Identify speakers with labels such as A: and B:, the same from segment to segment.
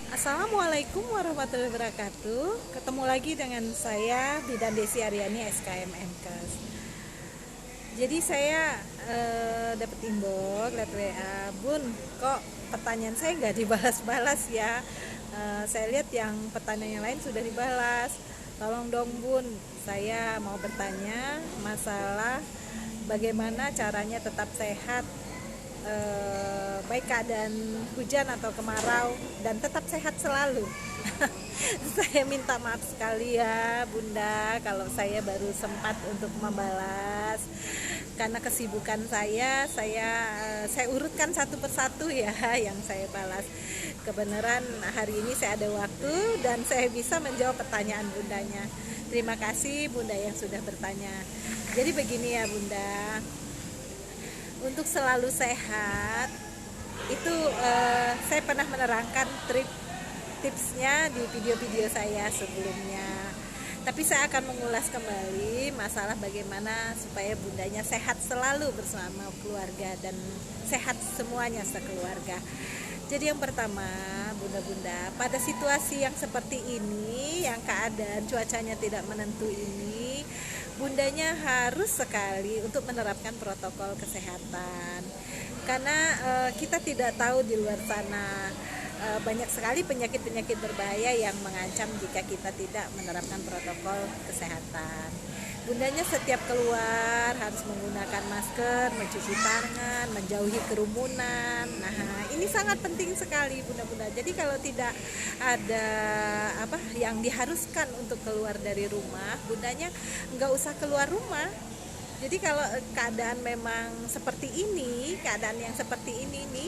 A: Assalamualaikum warahmatullahi wabarakatuh. Ketemu lagi dengan saya Bidan Desi Aryani SKM Mkes. Jadi saya dapat inbox lewat WA, Bun, kok pertanyaan saya nggak dibalas-balas ya? Saya lihat yang pertanyaan yang lain sudah dibalas. Tolong dong Bun, saya mau bertanya masalah bagaimana caranya tetap sehat, baik keadaan hujan atau kemarau, dan tetap sehat selalu. Saya minta maaf sekali ya Bunda kalau saya baru sempat untuk membalas karena kesibukan saya urutkan satu persatu ya yang saya balas. Kebenaran hari ini saya ada waktu dan saya bisa menjawab pertanyaan Bundanya. Terima kasih Bunda yang sudah bertanya. Jadi begini ya Bunda, untuk selalu sehat itu saya pernah menerangkan tipsnya di video-video saya sebelumnya. Tapi saya akan mengulas kembali masalah bagaimana supaya bundanya sehat selalu bersama keluarga dan sehat semuanya sekeluarga. Jadi yang pertama, bunda-bunda, pada situasi yang seperti ini, yang keadaan cuacanya tidak menentu ini, bundanya harus sekali untuk menerapkan protokol kesehatan. Karena kita tidak tahu di luar sana banyak sekali penyakit-penyakit berbahaya yang mengancam jika kita tidak menerapkan protokol kesehatan. Bundanya setiap keluar harus menggunakan masker, mencuci tangan, menjauhi kerumunan. Nah, ini sangat penting sekali bunda-bunda. Jadi kalau tidak ada yang diharuskan untuk keluar dari rumah, bundanya nggak usah keluar rumah. Jadi kalau keadaan memang seperti ini, keadaan yang seperti ini nih,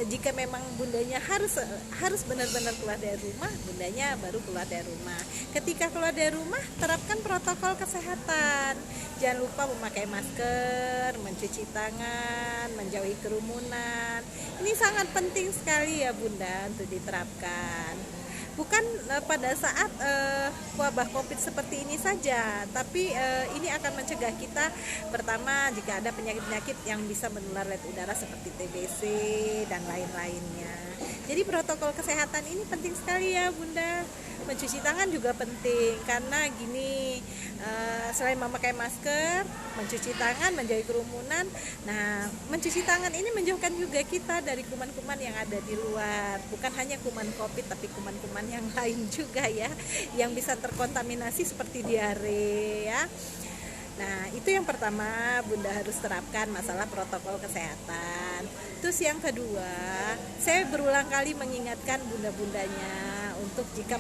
A: jika memang bundanya harus benar-benar keluar dari rumah, bundanya baru keluar dari rumah. Ketika keluar dari rumah, terapkan protokol kesehatan. Jangan lupa memakai masker, mencuci tangan, menjauhi kerumunan. Ini sangat penting sekali ya Bunda untuk diterapkan. Bukan pada saat wabah COVID seperti ini saja, tapi ini akan mencegah kita. Pertama, jika ada penyakit-penyakit yang bisa menular lewat udara seperti TBC dan lain-lainnya. Jadi protokol kesehatan ini penting sekali ya Bunda. Mencuci tangan juga penting karena gini, selain memakai masker, mencuci tangan, menjauhi kerumunan. Nah, mencuci tangan ini menjauhkan juga kita dari kuman-kuman yang ada di luar. Bukan hanya kuman COVID, tapi kuman-kuman yang lain juga ya, yang bisa terkontaminasi seperti diare ya. Nah, itu yang pertama Bunda harus terapkan masalah protokol kesehatan. Terus yang kedua, saya berulang kali mengingatkan bunda-bundanya untuk jika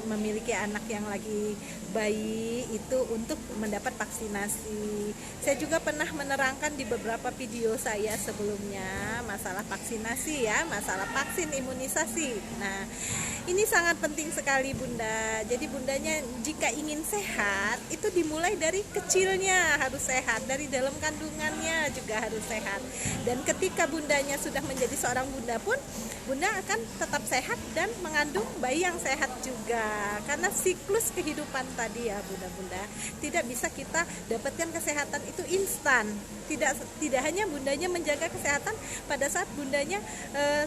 A: memiliki anak yang lagi bayi itu untuk mendapat vaksinasi. Saya juga pernah menerangkan di beberapa video saya sebelumnya masalah vaksinasi ya, masalah vaksin imunisasi. Nah, ini sangat penting sekali Bunda. Jadi bundanya jika ingin sehat itu dimulai dari kecilnya harus sehat, dari dalam kandungannya juga harus sehat. Dan ketika bundanya sudah menjadi seorang bunda pun, bunda akan tetap sehat dan mengandung bayi yang sehat juga. Karena siklus kehidupan tadi ya bunda-bunda, tidak bisa kita dapatkan kesehatan itu instan. Tidak hanya bundanya menjaga kesehatan pada saat bundanya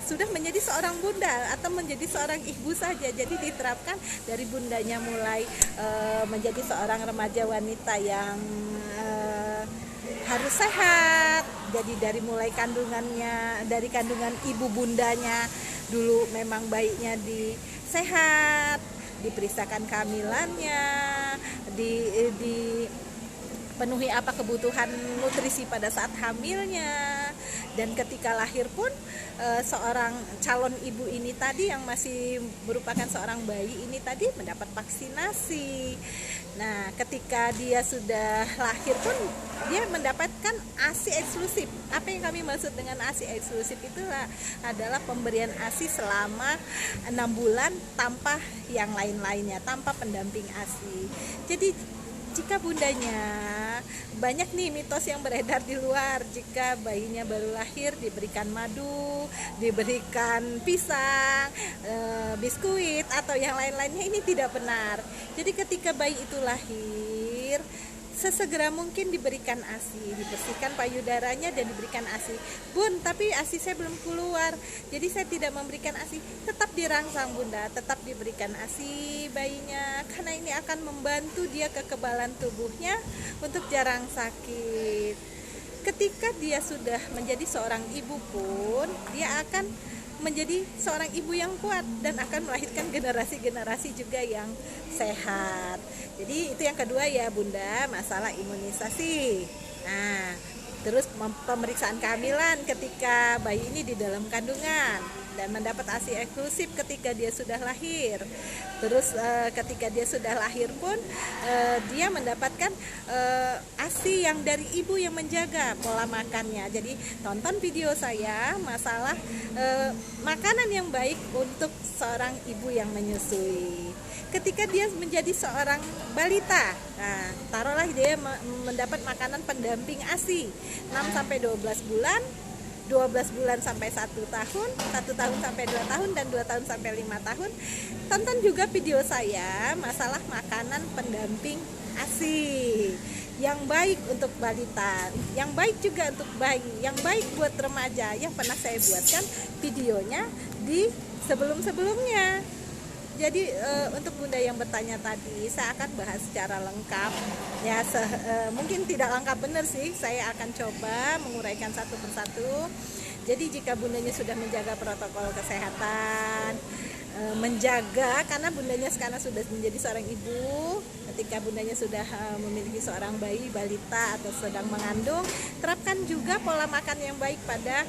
A: sudah menjadi seorang bunda atau menjadi seorang ibu saja. Jadi diterapkan dari bundanya mulai menjadi seorang remaja wanita yang harus sehat. Jadi dari mulai kandungannya, dari kandungan ibu bundanya dulu memang bayinya sehat, diperiksakan kehamilannya, di penuhi apa kebutuhan nutrisi pada saat hamilnya, dan ketika lahir pun seorang calon ibu ini tadi yang masih merupakan seorang bayi ini tadi mendapat vaksinasi. Nah, ketika dia sudah lahir pun dia mendapatkan ASI eksklusif. Apa yang kami maksud dengan ASI eksklusif itu adalah pemberian ASI selama 6 bulan tanpa yang lain-lainnya, tanpa pendamping ASI. Jadi jika bundanya, banyak nih mitos yang beredar di luar, jika bayinya baru lahir diberikan madu, diberikan pisang, biskuit atau yang lain-lainnya, ini tidak benar. Jadi ketika bayi itu lahir, sesegera mungkin diberikan ASI, dibersihkan payudaranya dan diberikan ASI. Bun, tapi ASI saya belum keluar, jadi saya tidak memberikan ASI. Tetap dirangsang Bunda, tetap diberikan ASI bayinya, karena ini akan membantu dia kekebalan tubuhnya untuk jarang sakit. Ketika dia sudah menjadi seorang ibu pun, dia akan menjadi seorang ibu yang kuat dan akan melahirkan generasi-generasi juga yang sehat. Jadi itu yang kedua ya Bunda, masalah imunisasi. Nah, terus pemeriksaan kehamilan ketika bayi ini di dalam kandungan dan mendapat ASI eksklusif ketika dia sudah lahir. Terus ketika dia sudah lahir pun dia mendapatkan ASI yang dari ibu yang menjaga pola makannya. Jadi tonton video saya masalah makanan yang baik untuk seorang ibu yang menyusui. Ketika dia menjadi seorang balita, nah taruhlah dia mendapat makanan pendamping ASI 6 sampai 12 bulan, 12 bulan sampai 1 tahun, 1 tahun sampai 2 tahun, dan 2 tahun sampai 5 tahun. Tonton juga video saya masalah makanan pendamping ASI yang baik untuk balita, yang baik juga untuk bayi, yang baik buat remaja, yang pernah saya buatkan videonya di sebelum-sebelumnya. Jadi untuk Bunda yang bertanya tadi, saya akan bahas secara lengkap ya, mungkin tidak lengkap benar sih, saya akan coba menguraikan satu persatu. Jadi jika Bundanya sudah menjaga protokol kesehatan, menjaga, karena Bundanya sekarang sudah menjadi seorang ibu, ketika Bundanya sudah memiliki seorang bayi, balita atau sedang mengandung, terapkan juga pola makan yang baik pada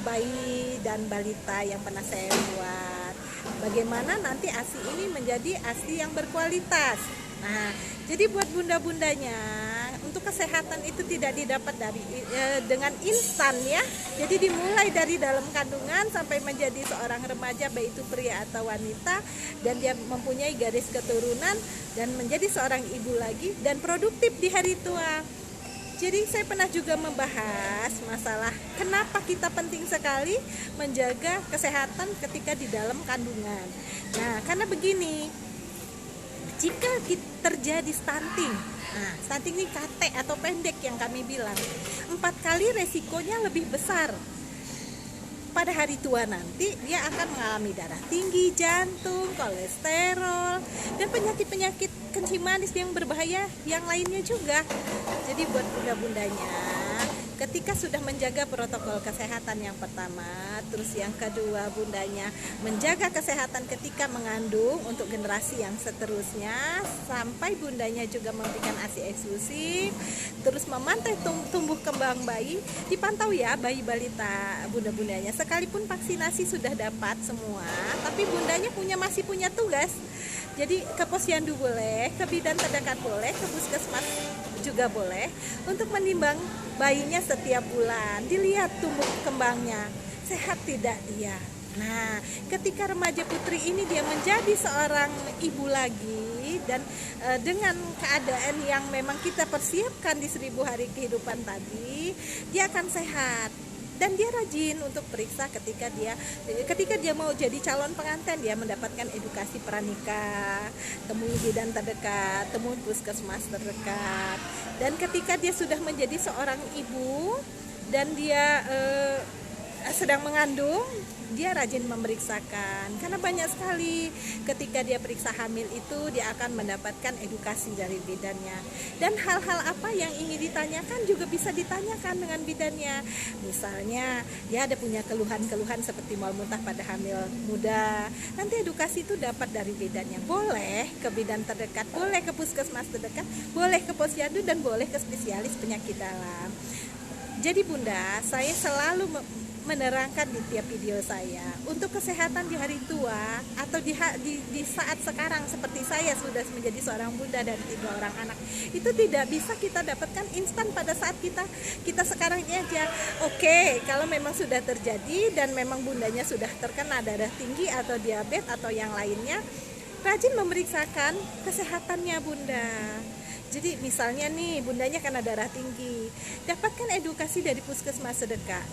A: bayi dan balita yang pernah saya buat. Bagaimana nanti ASI ini menjadi ASI yang berkualitas. Nah, jadi buat bunda-bundanya, untuk kesehatan itu tidak didapat dengan instan ya. Jadi dimulai dari dalam kandungan sampai menjadi seorang remaja, baik itu pria atau wanita, dan dia mempunyai garis keturunan dan menjadi seorang ibu lagi dan produktif di hari tua. Jadi saya pernah juga membahas masalah kenapa kita penting sekali menjaga kesehatan ketika di dalam kandungan. Nah, karena begini, jika terjadi stunting, nah stunting ini KT atau pendek yang kami bilang, 4 kali resikonya lebih besar. Pada hari tua nanti dia akan mengalami darah tinggi, jantung, kolesterol, dan penyakit-penyakit kencing manis yang berbahaya yang lainnya juga. Jadi buat bunda-bundanya, ketika sudah menjaga protokol kesehatan yang pertama, terus yang kedua bundanya menjaga kesehatan ketika mengandung untuk generasi yang seterusnya, sampai bundanya juga memberikan ASI eksklusif, terus memantau tumbuh kembang bayi, dipantau ya bayi balita bunda-bundanya, sekalipun vaksinasi sudah dapat semua, tapi bundanya masih punya tugas. Jadi ke posyandu boleh, ke bidan terdekat boleh, ke puskesmas juga boleh, untuk menimbang bayinya setiap bulan, dilihat tumbuh kembangnya, sehat tidak dia. Nah, ketika remaja putri ini dia menjadi seorang ibu lagi, dan dengan keadaan yang memang kita persiapkan di 1000 hari kehidupan tadi, dia akan sehat. Dan dia rajin untuk periksa ketika dia mau jadi calon pengantin, dia mendapatkan edukasi pranikah, temui bidan terdekat, temui puskesmas terdekat. Dan ketika dia sudah menjadi seorang ibu dan dia sedang mengandung, dia rajin memeriksakan, karena banyak sekali ketika dia periksa hamil itu dia akan mendapatkan edukasi dari bidannya, dan hal-hal apa yang ingin ditanyakan juga bisa ditanyakan dengan bidannya. Misalnya dia ada punya keluhan-keluhan seperti mual muntah pada hamil muda, nanti edukasi itu dapat dari bidannya. Boleh ke bidan terdekat, boleh ke puskesmas terdekat, boleh ke posyandu, dan boleh ke spesialis penyakit dalam. Jadi bunda, saya selalu menerangkan di tiap video saya, untuk kesehatan di hari tua atau di saat sekarang seperti saya sudah menjadi seorang bunda dan 3 orang anak, itu tidak bisa kita dapatkan instan pada saat kita sekarang ini aja. Oke, kalau memang sudah terjadi dan memang bundanya sudah terkena darah tinggi atau diabetes atau yang lainnya, rajin memeriksakan kesehatannya bunda. Jadi misalnya nih bundanya karena darah tinggi, dapatkan edukasi dari puskesmas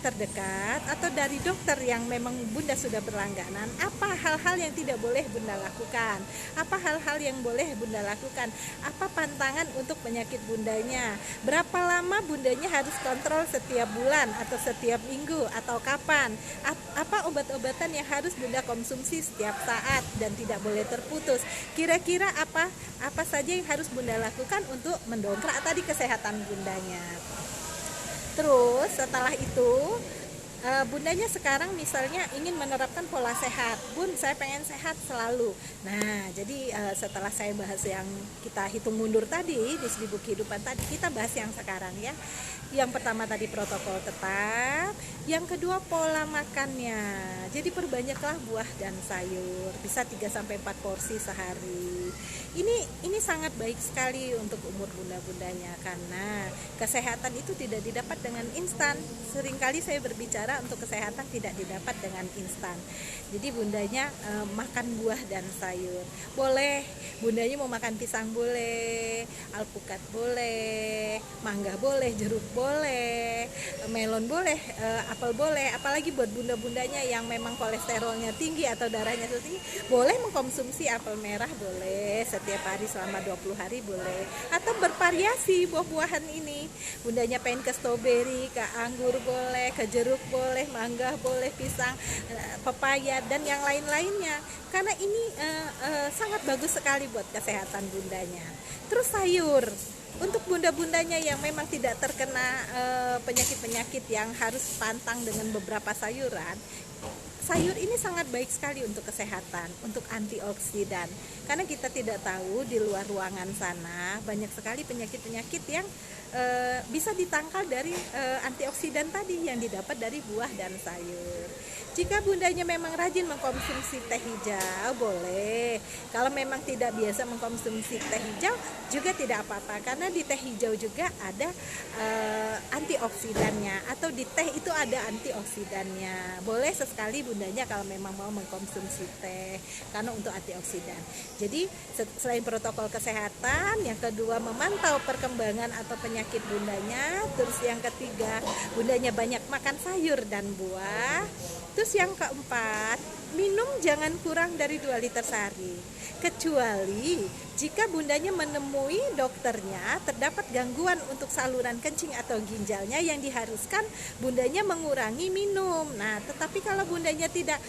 A: terdekat atau dari dokter yang memang bunda sudah berlangganan. Apa hal-hal yang tidak boleh bunda lakukan? Apa hal-hal yang boleh bunda lakukan? Apa pantangan untuk penyakit bundanya? Berapa lama bundanya harus kontrol setiap bulan atau setiap minggu atau kapan? Apa obat-obatan yang harus bunda konsumsi setiap saat dan tidak boleh terputus? Kira-kira apa saja yang harus bunda lakukan untuk mendongkrak tadi kesehatan bundanya. Terus setelah itu bundanya sekarang misalnya ingin menerapkan pola sehat. Bun, saya pengen sehat selalu. Nah, jadi setelah saya bahas yang kita hitung mundur tadi di 1000 kehidupan tadi, kita bahas yang sekarang ya. Yang pertama tadi protokol tetap, yang kedua pola makannya. Jadi perbanyaklah buah dan sayur, bisa 3-4 porsi sehari. Ini sangat baik sekali untuk umur bunda-bundanya karena kesehatan itu tidak didapat dengan instan. Seringkali saya berbicara untuk kesehatan tidak didapat dengan instan. Jadi bundanya makan buah dan sayur. Boleh, bundanya mau makan pisang boleh, alpukat boleh, mangga boleh, jeruk boleh, melon boleh, apel boleh. Apalagi buat bunda-bundanya yang memang kolesterolnya tinggi atau darahnya tinggi, boleh mengkonsumsi apel merah boleh setiap hari selama 20 hari boleh. Atau bervariasi buah-buahan ini. Bundanya pengen ke stroberi, ke anggur boleh, ke jeruk boleh, mangga boleh, pisang, pepaya dan yang lain-lainnya. Karena ini sangat bagus sekali buat kesehatan bundanya. Terus sayur. Untuk bunda-bundanya yang memang tidak terkena penyakit-penyakit yang harus pantang dengan beberapa sayuran, sayur ini sangat baik sekali untuk kesehatan, untuk antioksidan. Karena kita tidak tahu di luar ruangan sana banyak sekali penyakit-penyakit yang bisa ditangkal dari antioksidan tadi yang didapat dari buah dan sayur. Jika bundanya memang rajin mengkonsumsi teh hijau, boleh. Kalau memang tidak biasa mengkonsumsi teh hijau, juga tidak apa-apa. Karena di teh hijau juga ada antioksidannya. Atau di teh itu ada antioksidannya. Boleh sesekali bundanya kalau memang mau mengkonsumsi teh. Karena untuk antioksidan. Jadi selain protokol kesehatan, yang kedua memantau perkembangan atau penyakit bundanya. Terus yang ketiga, bundanya banyak makan sayur dan buah. Terus yang keempat, minum jangan kurang dari 2 liter sehari. Kecuali jika bundanya menemui dokternya terdapat gangguan untuk saluran kencing atau ginjalnya yang diharuskan bundanya mengurangi minum. Nah, tetapi kalau bundanya tidak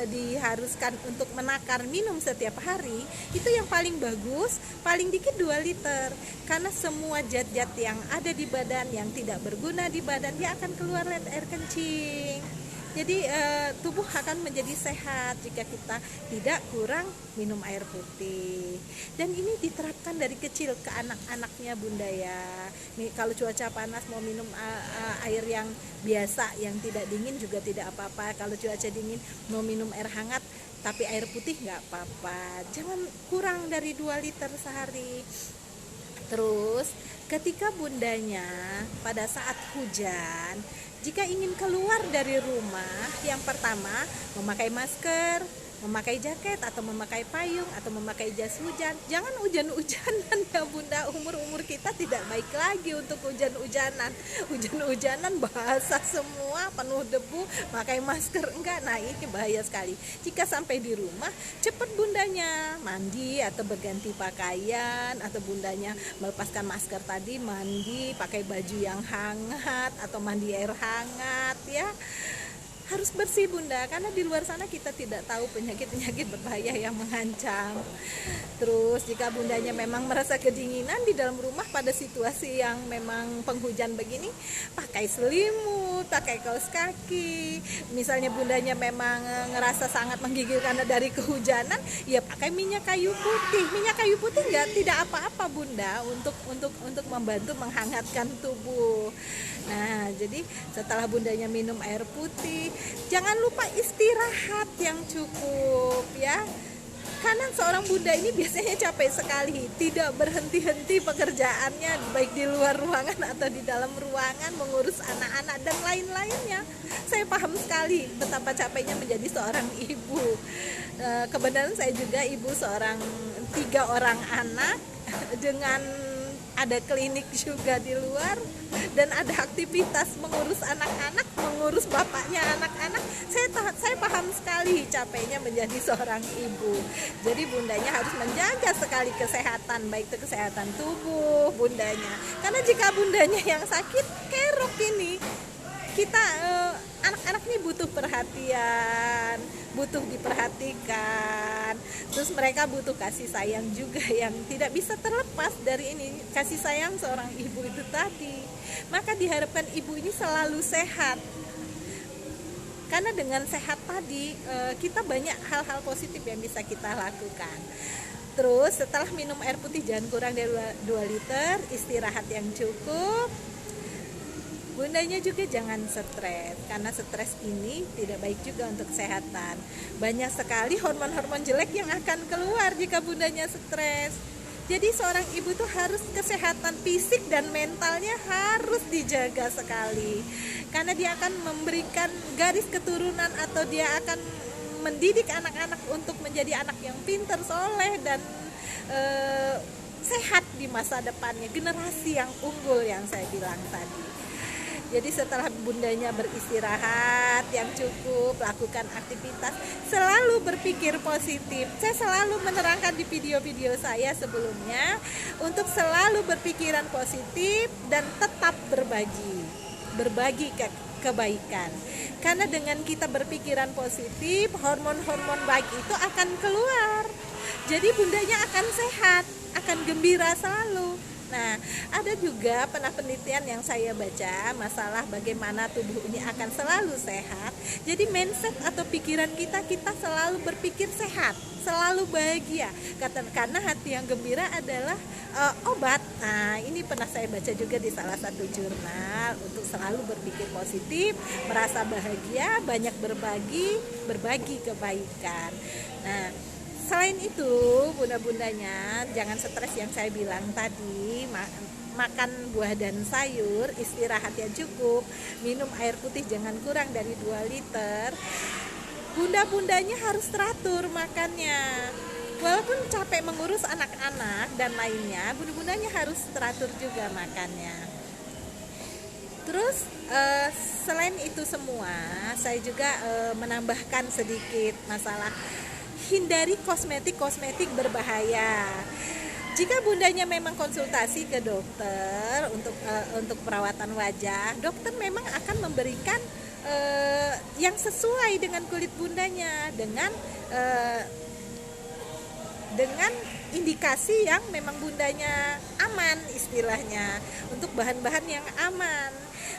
A: diharuskan untuk menakar minum setiap hari, itu yang paling bagus, paling dikit 2 liter. Karena semua zat-zat yang ada di badan yang tidak berguna di badan, dia akan keluar lewat air kencing. Jadi tubuh akan menjadi sehat jika kita tidak kurang minum air putih. Dan ini diterapkan dari kecil ke anak-anaknya bunda ya. Nih, kalau cuaca panas mau minum air yang biasa, yang tidak dingin juga tidak apa-apa. Kalau cuaca dingin mau minum air hangat tapi air putih nggak apa-apa. Jangan kurang dari 2 liter sehari. Terus ketika bundanya pada saat hujan, jika ingin keluar dari rumah, yang pertama memakai masker, memakai jaket atau memakai payung atau memakai jas hujan. Jangan hujan-hujanan ya bunda, umur kita tidak baik lagi untuk hujan-hujanan. Hujan-hujanan basah semua, penuh debu, pakai masker enggak. Nah, ini bahaya sekali. Jika sampai di rumah, cepat bundanya mandi atau berganti pakaian, atau bundanya melepaskan masker tadi, mandi pakai baju yang hangat atau mandi air hangat ya. Harus bersih bunda, karena di luar sana kita tidak tahu penyakit-penyakit berbahaya yang mengancam. Terus jika bundanya memang merasa kedinginan di dalam rumah pada situasi yang memang penghujan begini, pakai selimut, pakai kaos kaki. Misalnya bundanya memang ngerasa sangat menggigil karena dari kehujanan, ya pakai minyak kayu putih. Minyak kayu putih tidak apa-apa bunda untuk membantu menghangatkan tubuh. Nah, jadi setelah bundanya minum air putih, jangan lupa istirahat yang cukup ya. Karena seorang bunda ini biasanya capek sekali, tidak berhenti-henti pekerjaannya, baik di luar ruangan atau di dalam ruangan, mengurus anak-anak dan lain-lainnya. Saya paham sekali betapa capeknya menjadi seorang ibu. Kebenaran saya juga ibu 3 orang anak. dengan ada klinik juga di luar dan ada aktivitas mengurus anak-anak, mengurus bapaknya anak-anak. Saya paham sekali capeknya menjadi seorang ibu. Jadi bundanya harus menjaga sekali kesehatan, baik itu kesehatan tubuh bundanya. Karena jika bundanya yang sakit, kerok ini kita anak-anak ini butuh perhatian, butuh diperhatikan. Terus mereka butuh kasih sayang juga yang tidak bisa terlepas dari ini, kasih sayang seorang ibu itu tadi. Maka diharapkan ibu ini selalu sehat. Karena dengan sehat tadi kita banyak hal-hal positif yang bisa kita lakukan. Terus setelah minum air putih jangan kurang dari 2 liter, istirahat yang cukup. Bundanya juga jangan stres, karena stres ini tidak baik juga untuk kesehatan. Banyak sekali hormon-hormon jelek yang akan keluar jika bundanya stres. Jadi seorang ibu tuh harus kesehatan fisik dan mentalnya harus dijaga sekali. Karena dia akan memberikan garis keturunan atau dia akan mendidik anak-anak untuk menjadi anak yang pintar, soleh dan sehat di masa depannya. Generasi yang unggul yang saya bilang tadi. Jadi setelah bundanya beristirahat yang cukup, lakukan aktivitas, selalu berpikir positif. Saya selalu menerangkan di video-video saya sebelumnya untuk selalu berpikiran positif dan tetap berbagi kebaikan. Karena dengan kita berpikiran positif, hormon-hormon baik itu akan keluar. Jadi bundanya akan sehat, akan gembira selalu. Nah, ada juga penelitian yang saya baca masalah bagaimana tubuh ini akan selalu sehat. Jadi mindset atau pikiran kita selalu berpikir sehat, selalu bahagia. Karena hati yang gembira adalah obat. Nah, ini pernah saya baca juga di salah satu jurnal untuk selalu berpikir positif, merasa bahagia, banyak berbagi kebaikan. Nah, selain itu, bunda-bundanya jangan stres yang saya bilang tadi, makan buah dan sayur, istirahat yang cukup, minum air putih jangan kurang dari 2 liter. Bunda-bundanya harus teratur makannya. Walaupun capek mengurus anak-anak dan lainnya, bunda-bundanya harus teratur juga makannya. Terus selain itu semua, saya juga menambahkan sedikit masalah hindari kosmetik berbahaya. Jika bundanya memang konsultasi ke dokter untuk perawatan wajah, dokter memang akan memberikan yang sesuai dengan kulit bundanya dengan indikasi yang memang bundanya aman, istilahnya untuk bahan-bahan yang aman.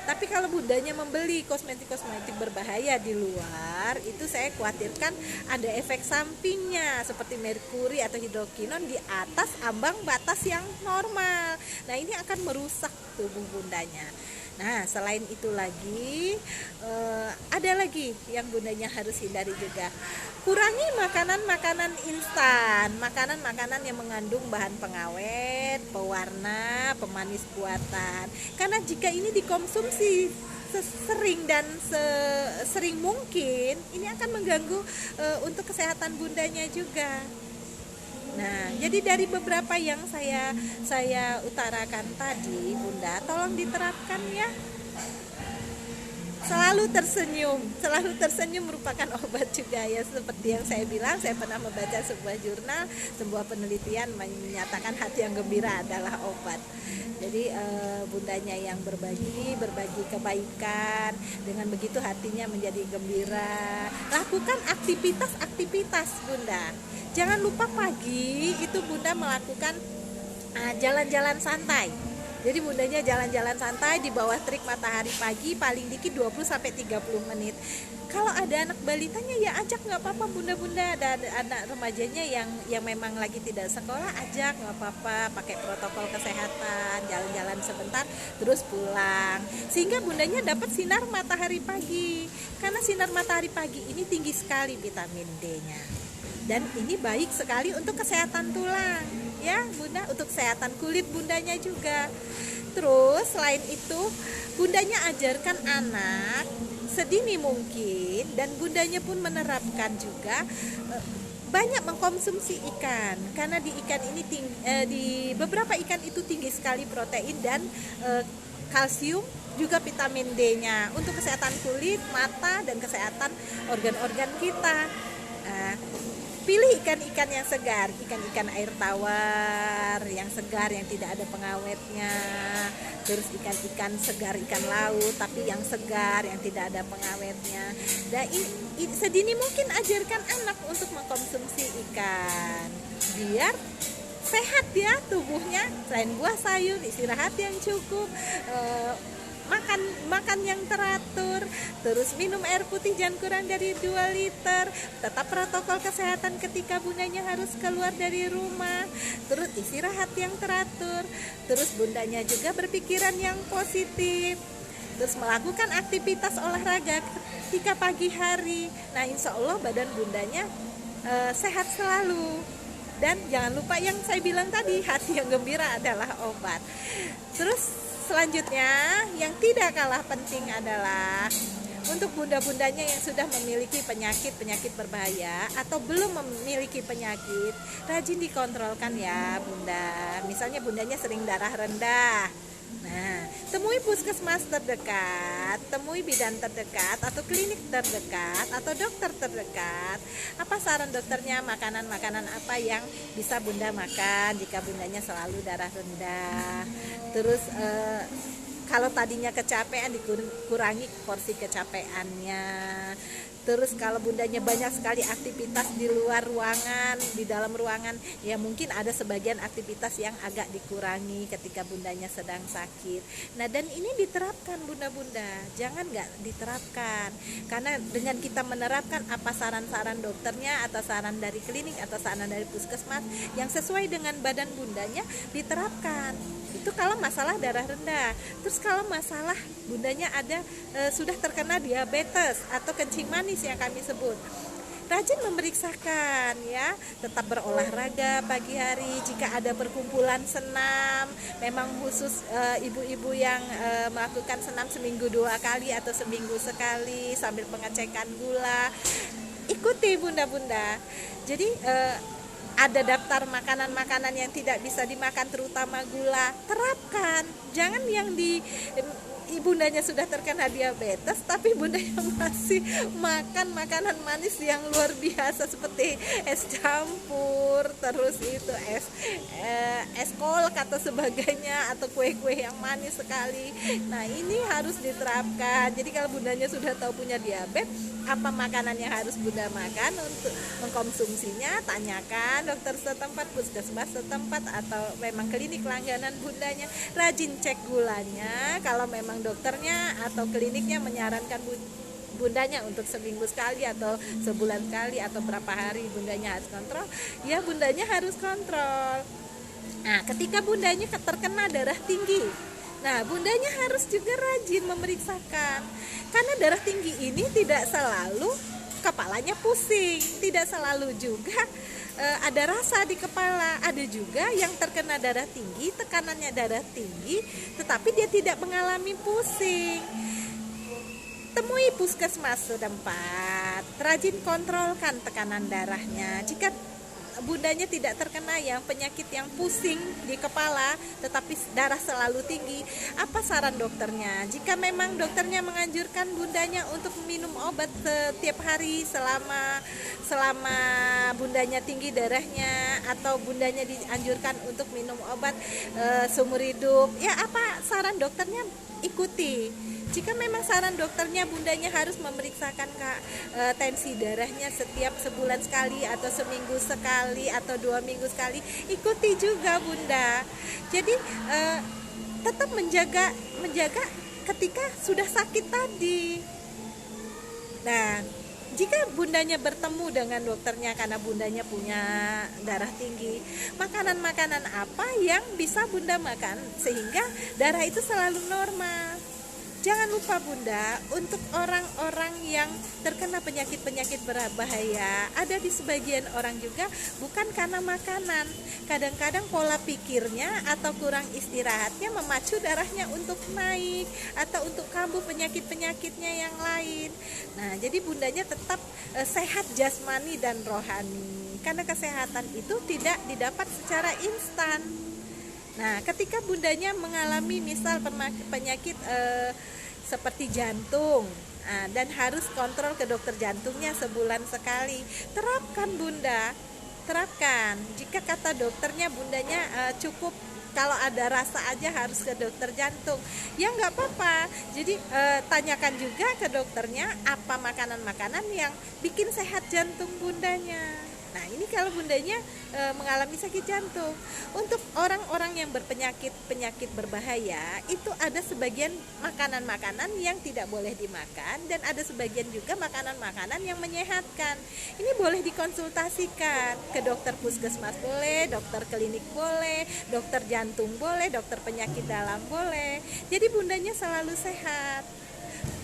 A: Tapi kalau bundanya membeli kosmetik berbahaya di luar, itu saya khawatirkan ada efek sampingnya seperti merkuri atau hidrokinon di atas ambang batas yang normal. Nah, ini akan merusak tubuh bundanya. Nah, selain itu lagi ada lagi yang bundanya harus hindari juga. Kurangi makanan-makanan instan, makanan-makanan yang mengandung bahan pengawet, pewarna, pemanis buatan. Karena jika ini dikonsumsi sesering dan sesering mungkin, ini akan mengganggu untuk kesehatan bundanya juga. Nah, jadi dari beberapa yang saya utarakan tadi, Bunda, tolong diterapkan ya. Selalu tersenyum merupakan obat juga ya. Seperti yang saya bilang, saya pernah membaca sebuah jurnal, sebuah penelitian menyatakan hati yang gembira adalah obat. Jadi bundanya yang berbagi kebaikan, dengan begitu hatinya menjadi gembira. Lakukan aktivitas Bunda. Jangan lupa pagi itu Bunda melakukan jalan-jalan santai. Jadi bundanya jalan-jalan santai di bawah terik matahari pagi, paling dikit 20-30 menit. Kalau ada anak balitanya ya ajak, nggak apa-apa bunda-bunda. Ada anak remajanya yang memang lagi tidak sekolah, ajak, nggak apa-apa, pakai protokol kesehatan, jalan-jalan sebentar terus pulang. Sehingga bundanya dapat sinar matahari pagi. Karena sinar matahari pagi ini tinggi sekali vitamin D-nya. Dan ini baik sekali untuk kesehatan tulang, ya Bunda, untuk kesehatan kulit bundanya juga. Terus selain itu, bundanya ajarkan anak sedini mungkin, dan bundanya pun menerapkan juga banyak mengkonsumsi ikan, karena di ikan ini di beberapa ikan itu tinggi sekali protein dan kalsium, juga vitamin D-nya untuk kesehatan kulit, mata, dan kesehatan organ-organ kita. Pilih ikan-ikan yang segar, ikan-ikan air tawar yang segar, yang tidak ada pengawetnya. Terus ikan-ikan segar, ikan laut tapi yang segar, yang tidak ada pengawetnya. Dan sedini mungkin ajarkan anak untuk mengkonsumsi ikan, biar sehat ya tubuhnya. Selain buah sayur, istirahat yang cukup, makan yang teratur, terus minum air putih jangan kurang dari 2 liter, tetap protokol kesehatan ketika bundanya harus keluar dari rumah, terus istirahat yang teratur, terus bundanya juga berpikiran yang positif, terus melakukan aktivitas olahraga ketika pagi hari. Nah, insya Allah badan bundanya sehat selalu. Dan jangan lupa yang saya bilang tadi, hati yang gembira adalah obat. Terus selanjutnya yang tidak kalah penting adalah untuk bunda-bundanya yang sudah memiliki penyakit berbahaya atau belum memiliki penyakit, rajin dikontrolkan ya bunda. Misalnya bundanya sering darah rendah. Nah, temui puskesmas terdekat, temui bidan terdekat atau klinik terdekat atau dokter terdekat. Apa saran dokternya, makanan-makanan apa yang bisa bunda makan jika bundanya selalu darah rendah. Terus kalau tadinya kecapean, dikurangi porsi kecapeannya. Terus kalau bundanya banyak sekali aktivitas di luar ruangan, di dalam ruangan, ya mungkin ada sebagian aktivitas yang agak dikurangi ketika bundanya sedang sakit. Nah, dan ini diterapkan bunda-bunda, jangan nggak diterapkan. Karena dengan kita menerapkan apa saran-saran dokternya atau saran dari klinik atau saran dari puskesmas yang sesuai dengan badan bundanya, diterapkan. Itu kalau masalah darah rendah. Terus kalau masalah bundanya ada sudah terkena diabetes atau kencing manis yang kami sebut, rajin memeriksakan ya, tetap berolahraga pagi hari. Jika ada perkumpulan senam, memang khusus ibu-ibu yang melakukan senam seminggu 2 kali atau seminggu sekali sambil pengecekan gula, ikuti bunda-bunda. Jadi ada daftar makanan-makanan yang tidak bisa dimakan, terutama gula, terapkan. Jangan yang bundanya sudah terkena diabetes tapi bundanya masih makan makanan manis yang luar biasa seperti es campur, terus itu es kolak atau sebagainya, atau kue-kue yang manis sekali. Nah, ini harus diterapkan. Jadi kalau bundanya sudah tahu punya diabetes, apa makanan yang harus bunda makan untuk mengkonsumsinya, tanyakan dokter setempat, puskesmas setempat, atau memang klinik langganan bundanya. Rajin cek gulanya. Kalau memang dokternya atau kliniknya menyarankan bundanya untuk seminggu sekali atau sebulan sekali atau berapa hari bundanya harus kontrol, ya bundanya harus kontrol. Nah, ketika bundanya terkena darah tinggi, nah bundanya harus juga rajin memeriksakan, karena darah tinggi ini tidak selalu kepalanya pusing, tidak selalu juga ada rasa di kepala. Ada juga yang terkena darah tinggi, tekanannya darah tinggi, tetapi dia tidak mengalami pusing. Temui puskesmas setempat, rajin kontrolkan tekanan darahnya. Jika bundanya tidak terkena yang penyakit yang pusing di kepala tetapi darah selalu tinggi, apa saran dokternya? Jika memang dokternya menganjurkan bundanya untuk minum obat setiap hari selama bundanya tinggi darahnya, atau bundanya dianjurkan untuk minum obat seumur hidup, ya apa saran dokternya? Ikuti. Jika memang saran dokternya bundanya harus memeriksakan tensi darahnya setiap sebulan sekali atau seminggu sekali atau 2 minggu sekali, ikuti juga bunda. Jadi tetap menjaga ketika sudah sakit tadi. Nah, jika bundanya bertemu dengan dokternya karena bundanya punya darah tinggi, makanan-makanan apa yang bisa bunda makan sehingga darah itu selalu normal? Jangan lupa Bunda, untuk orang-orang yang terkena penyakit-penyakit berbahaya, ada di sebagian orang juga bukan karena makanan. Kadang-kadang pola pikirnya atau kurang istirahatnya memacu darahnya untuk naik atau untuk kambuh penyakit-penyakitnya yang lain. Nah, jadi bundanya tetap sehat jasmani dan rohani. Karena kesehatan itu tidak didapat secara instan. Nah, ketika bundanya mengalami misal penyakit seperti jantung, dan harus kontrol ke dokter jantungnya sebulan sekali, terapkan Bunda, terapkan. Jika kata dokternya bundanya cukup kalau ada rasa aja harus ke dokter jantung, ya nggak apa-apa. Jadi tanyakan juga ke dokternya apa makanan-makanan yang bikin sehat jantung bundanya. Nah, ini kalau bundanya mengalami sakit jantung. Untuk orang-orang yang berpenyakit berbahaya, itu ada sebagian makanan-makanan yang tidak boleh dimakan dan ada sebagian juga makanan-makanan yang menyehatkan. Ini boleh dikonsultasikan ke dokter puskesmas boleh, dokter klinik boleh, dokter jantung boleh, dokter penyakit dalam boleh. Jadi bundanya selalu sehat.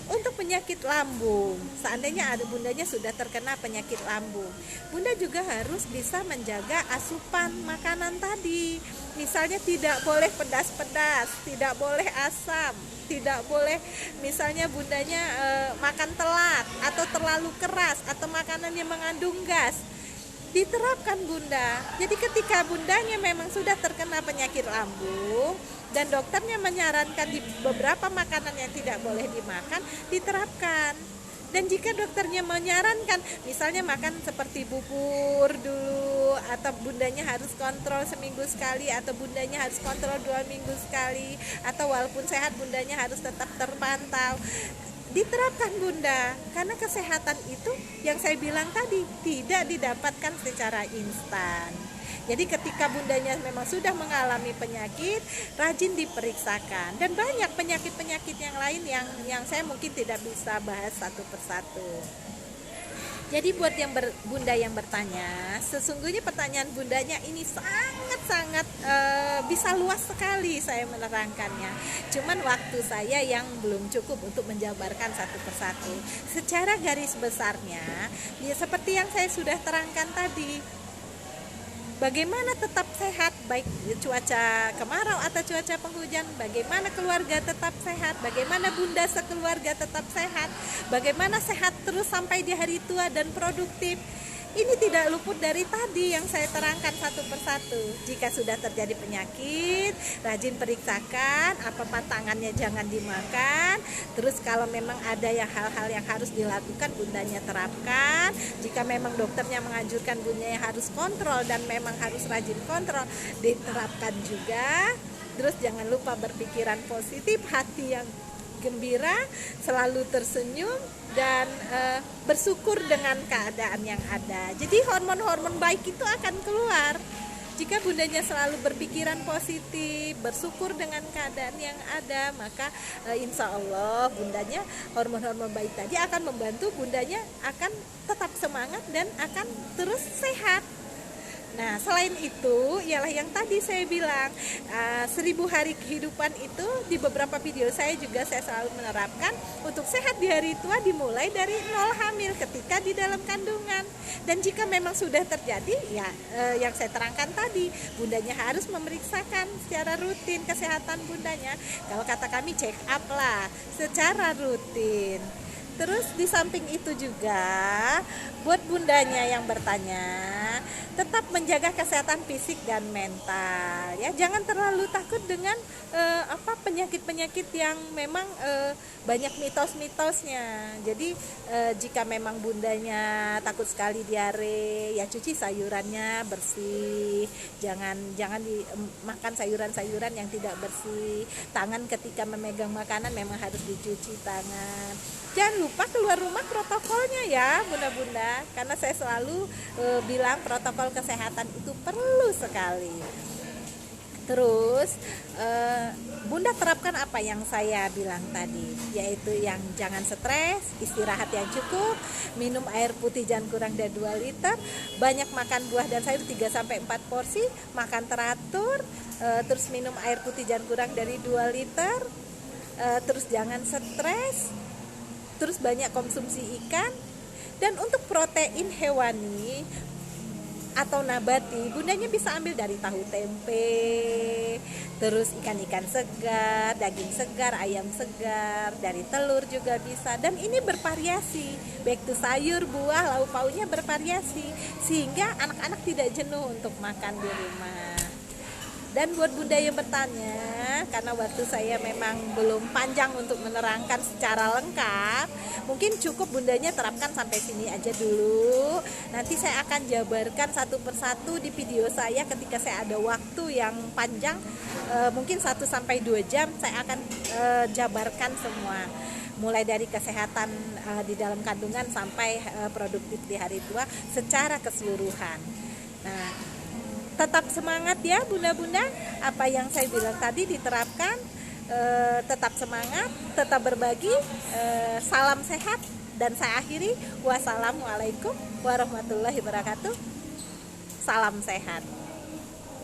A: Untuk penyakit lambung, seandainya ada bundanya sudah terkena penyakit lambung, bunda juga harus bisa menjaga asupan makanan tadi. Misalnya tidak boleh pedas-pedas, tidak boleh asam, tidak boleh misalnya bundanya makan telat atau terlalu keras atau makanan yang mengandung gas. Diterapkan bunda. Jadi ketika bundanya memang sudah terkena penyakit lambung dan dokternya menyarankan di beberapa makanan yang tidak boleh dimakan, diterapkan. Dan jika dokternya menyarankan misalnya makan seperti bubur dulu, atau bundanya harus kontrol seminggu sekali, atau bundanya harus kontrol 2 minggu sekali, atau walaupun sehat bundanya harus tetap terpantau, diterapkan bunda. Karena kesehatan itu yang saya bilang tadi tidak didapatkan secara instan. Jadi ketika bundanya memang sudah mengalami penyakit, rajin diperiksakan. Dan banyak penyakit-penyakit yang lain yang saya mungkin tidak bisa bahas satu persatu. Jadi buat bunda yang bertanya, sesungguhnya pertanyaan bundanya ini sangat-sangat bisa luas sekali saya menerangkannya. Cuman waktu saya yang belum cukup untuk menjabarkan satu persatu. Secara garis besarnya, ya seperti yang saya sudah terangkan tadi. Bagaimana tetap sehat baik cuaca kemarau atau cuaca penghujan, bagaimana keluarga tetap sehat, bagaimana bunda sekeluarga tetap sehat, bagaimana sehat terus sampai di hari tua dan produktif. Ini tidak luput dari tadi yang saya terangkan satu persatu. Jika sudah terjadi penyakit, rajin periksakan, apa pantangannya jangan dimakan. Terus kalau memang ada hal-hal yang harus dilakukan, bundanya terapkan. Jika memang dokternya menganjurkan bundanya harus kontrol dan memang harus rajin kontrol, diterapkan juga. Terus jangan lupa berpikiran positif, hati yang gembira, selalu tersenyum dan bersyukur dengan keadaan yang ada. Jadi hormon-hormon baik itu akan keluar jika bundanya selalu berpikiran positif, bersyukur dengan keadaan yang ada. Maka insya Allah bundanya, hormon-hormon baik tadi akan membantu bundanya akan tetap semangat dan akan terus sehat. Nah, selain itu, ialah yang tadi saya bilang, 1000 hari kehidupan itu di beberapa video saya juga saya selalu menerapkan untuk sehat di hari tua dimulai dari 0 hamil ketika di dalam kandungan. Dan jika memang sudah terjadi, ya yang saya terangkan tadi, bundanya harus memeriksakan secara rutin kesehatan bundanya. Kalau kata kami check up lah secara rutin. Terus di samping itu juga buat bundanya yang bertanya, tetap menjaga kesehatan fisik dan mental ya. Jangan terlalu takut dengan penyakit-penyakit yang memang banyak mitos-mitosnya. Jadi jika memang bundanya takut sekali diare, ya cuci sayurannya bersih. Jangan makan sayuran-sayuran yang tidak bersih. Tangan ketika memegang makanan memang harus dicuci tangan. Jangan lupa keluar rumah protokolnya ya bunda-bunda, karena saya selalu bilang protokol kesehatan itu perlu sekali. Terus bunda terapkan apa yang saya bilang tadi, yaitu yang jangan stres, istirahat yang cukup, minum air putih jangan kurang dari 2 liter, banyak makan buah dan sayur 3-4 porsi, makan teratur, terus minum air putih jangan kurang dari 2 liter. terus jangan stres, terus banyak konsumsi ikan. Dan untuk protein hewani atau nabati, bundanya bisa ambil dari tahu tempe, terus ikan-ikan segar, daging segar, ayam segar, dari telur juga bisa. Dan ini bervariasi, baik itu sayur, buah, lauk pauknya bervariasi, sehingga anak-anak tidak jenuh untuk makan di rumah. Dan buat bunda yang bertanya, karena waktu saya memang belum panjang untuk menerangkan secara lengkap, mungkin cukup bundanya terapkan sampai sini aja dulu. Nanti saya akan jabarkan satu persatu di video saya ketika saya ada waktu yang panjang, mungkin 1-2 jam saya akan jabarkan semua. Mulai dari kesehatan di dalam kandungan sampai produktif di hari tua secara keseluruhan. Nah, tetap semangat ya bunda-bunda, apa yang saya bilang tadi diterapkan, tetap semangat, tetap berbagi, salam sehat, dan saya akhiri, wassalamualaikum warahmatullahi wabarakatuh, salam sehat.